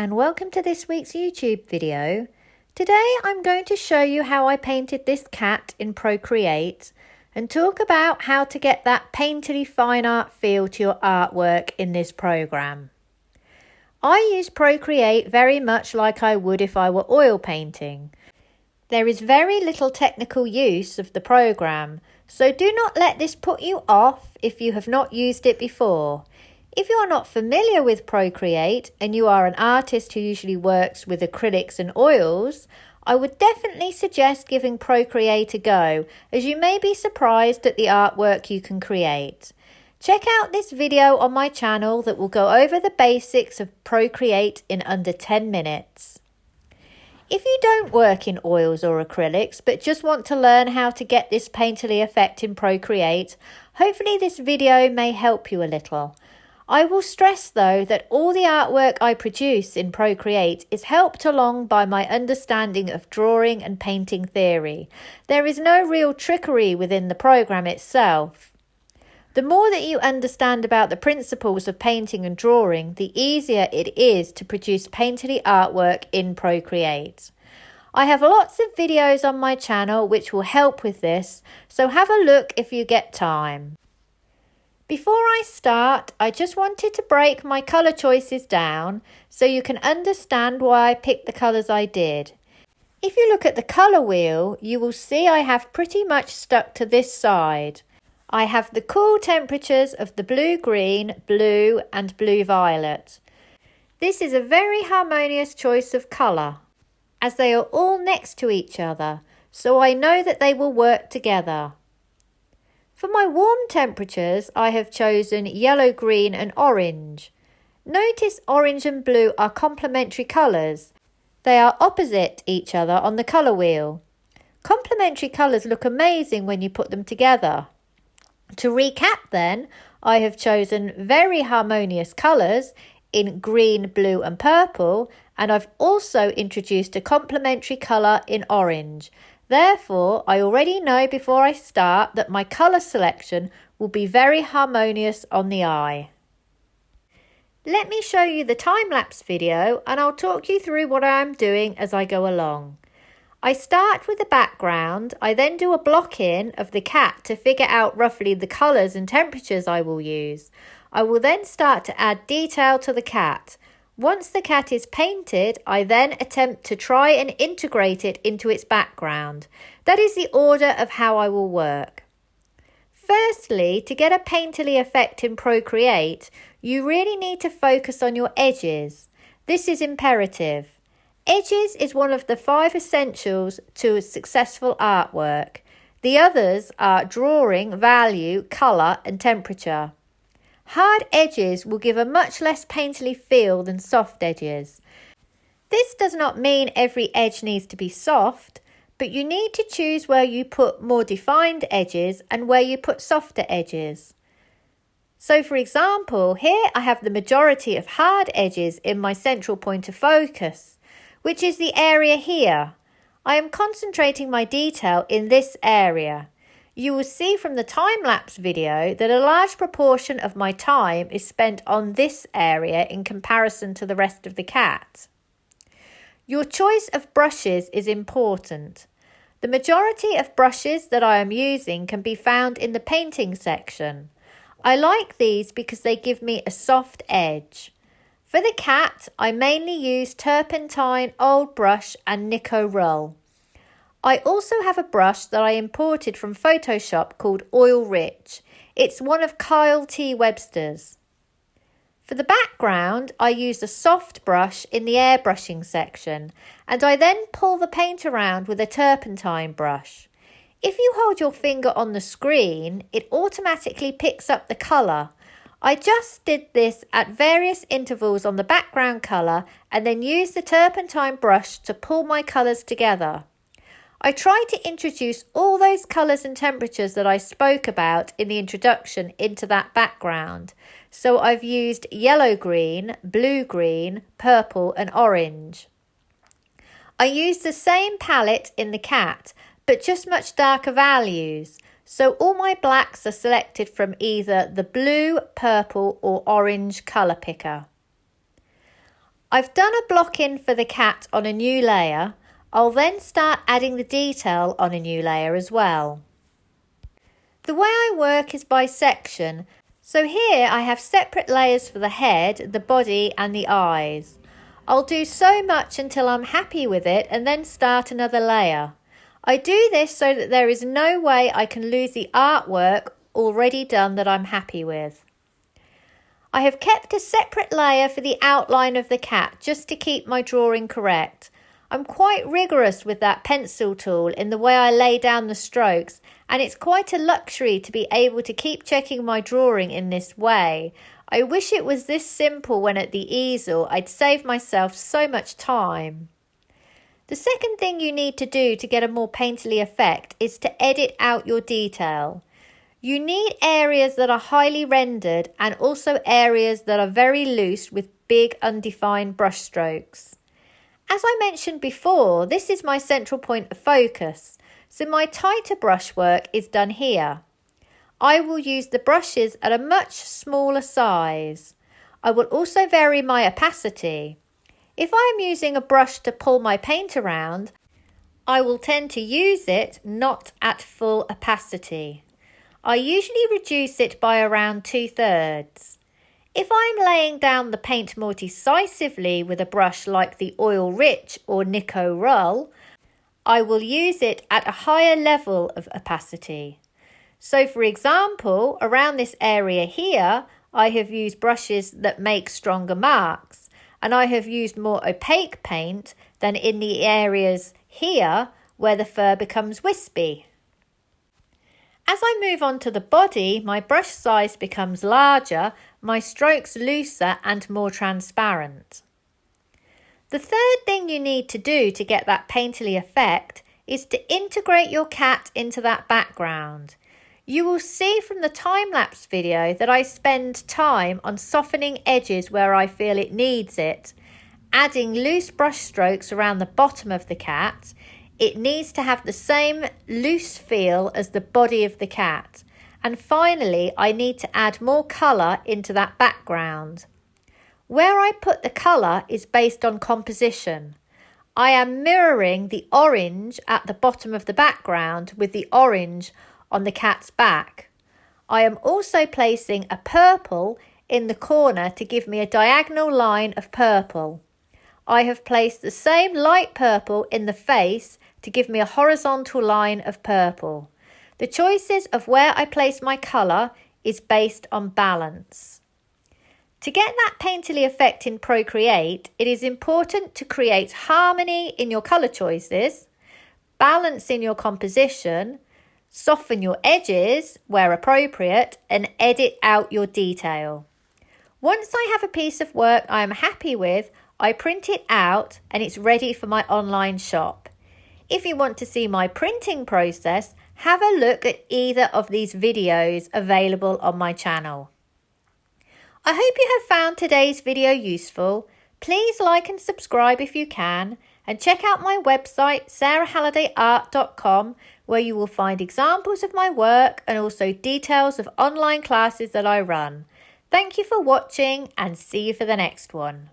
and welcome to this week's YouTube video. Today I'm going to show you how I painted this cat in Procreate and talk about how to get that painterly fine art feel to your artwork in this program. I use Procreate very much like I would if I were oil painting. There is very little technical use of the program, so do not let this put you off if you have not used it before. If you are not familiar with Procreate and you are an artist who usually works with acrylics and oils, I would definitely suggest giving Procreate a go, as you may be surprised at the artwork you can create. Check out this video on my channel that will go over the basics of Procreate in under 10 minutes. If you don't work in oils or acrylics but just want to learn how to get this painterly effect in Procreate, hopefully this video may help you a little. I will stress though that all the artwork I produce in Procreate is helped along by my understanding of drawing and painting theory. There is no real trickery within the program itself. The more that you understand about the principles of painting and drawing, the easier it is to produce painterly artwork in Procreate. I have lots of videos on my channel which will help with this, so have a look if you get time. Before I start, I just wanted to break my colour choices down so you can understand why I picked the colours I did. If you look at the colour wheel, you will see I have pretty much stuck to this side. I have the cool temperatures of the blue-green, blue and blue-violet. This is a very harmonious choice of colour, as they are all next to each other, so I know that they will work together. For my warm temperatures, I have chosen yellow, green and orange. Notice orange and blue are complementary colours. They are opposite each other on the colour wheel. Complementary colours look amazing when you put them together. To recap then, I have chosen very harmonious colours in green, blue and purple, and I've also introduced a complementary colour in orange. Therefore, I already know before I start that my colour selection will be very harmonious on the eye. Let me show you the time-lapse video and I'll talk you through what I am doing as I go along. I start with the background, I then do a block in of the cat to figure out roughly the colours and temperatures I will use. I will then start to add detail to the cat. Once the cat is painted, I then attempt to try and integrate it into its background. That is the order of how I will work. Firstly, to get a painterly effect in Procreate, you really need to focus on your edges. This is imperative. Edges is one of the 5 essentials to a successful artwork. The others are drawing, value, colour and temperature. Hard edges will give a much less painterly feel than soft edges. This does not mean every edge needs to be soft, but you need to choose where you put more defined edges and where you put softer edges. So for example, here I have the majority of hard edges in my central point of focus, which is the area here. I am concentrating my detail in this area. You will see from the time-lapse video that a large proportion of my time is spent on this area in comparison to the rest of the cat. Your choice of brushes is important. The majority of brushes that I am using can be found in the painting section. I like these because they give me a soft edge. For the cat, I mainly use turpentine, old brush and Nico roll. I also have a brush that I imported from Photoshop called Oil Rich. It's one of Kyle T. Webster's. For the background, I use a soft brush in the airbrushing section, and I then pull the paint around with a turpentine brush. If you hold your finger on the screen, it automatically picks up the colour. I just did this at various intervals on the background colour and then used the turpentine brush to pull my colours together. I tried to introduce all those colours and temperatures that I spoke about in the introduction into that background. So I've used yellow-green, blue-green, purple and orange. I used the same palette in the cat, but just much darker values. So all my blacks are selected from either the blue, purple or orange colour picker. I've done a block in for the cat on a new layer. I'll then start adding the detail on a new layer as well. The way I work is by section. So here I have separate layers for the head, the body and the eyes. I'll do so much until I'm happy with it and then start another layer. I do this so that there is no way I can lose the artwork already done that I'm happy with. I have kept a separate layer for the outline of the cat just to keep my drawing correct. I'm quite rigorous with that pencil tool in the way I lay down the strokes, and it's quite a luxury to be able to keep checking my drawing in this way. I wish it was this simple when at the easel. I'd save myself so much time. The second thing you need to do to get a more painterly effect is to edit out your detail. You need areas that are highly rendered and also areas that are very loose with big undefined brush strokes. As I mentioned before, this is my central point of focus, so my tighter brushwork is done here. I will use the brushes at a much smaller size. I will also vary my opacity. If I am using a brush to pull my paint around, I will tend to use it not at full opacity. I usually reduce it by around 2/3. If I'm laying down the paint more decisively with a brush like the Oil Rich or Nico Rull, I will use it at a higher level of opacity. So for example, around this area here, I have used brushes that make stronger marks, and I have used more opaque paint than in the areas here where the fur becomes wispy. As I move on to the body, my brush size becomes larger, my strokes looser and more transparent. The third thing you need to do to get that painterly effect is to integrate your cat into that background. You will see from the time-lapse video that I spend time on softening edges where I feel it needs it, adding loose brush strokes around the bottom of the cat. It needs to have the same loose feel as the body of the cat. And finally, I need to add more colour into that background. Where I put the colour is based on composition. I am mirroring the orange at the bottom of the background with the orange on the cat's back. I am also placing a purple in the corner to give me a diagonal line of purple. I have placed the same light purple in the face to give me a horizontal line of purple. The choices of where I place my colour is based on balance. To get that painterly effect in Procreate, it is important to create harmony in your colour choices, balance in your composition, soften your edges where appropriate, and edit out your detail. Once I have a piece of work I am happy with, I print it out and it's ready for my online shop. If you want to see my printing process, have a look at either of these videos available on my channel. I hope you have found today's video useful. Please like and subscribe if you can, and check out my website sarahhallidayart.com, where you will find examples of my work and also details of online classes that I run. Thank you for watching and see you for the next one.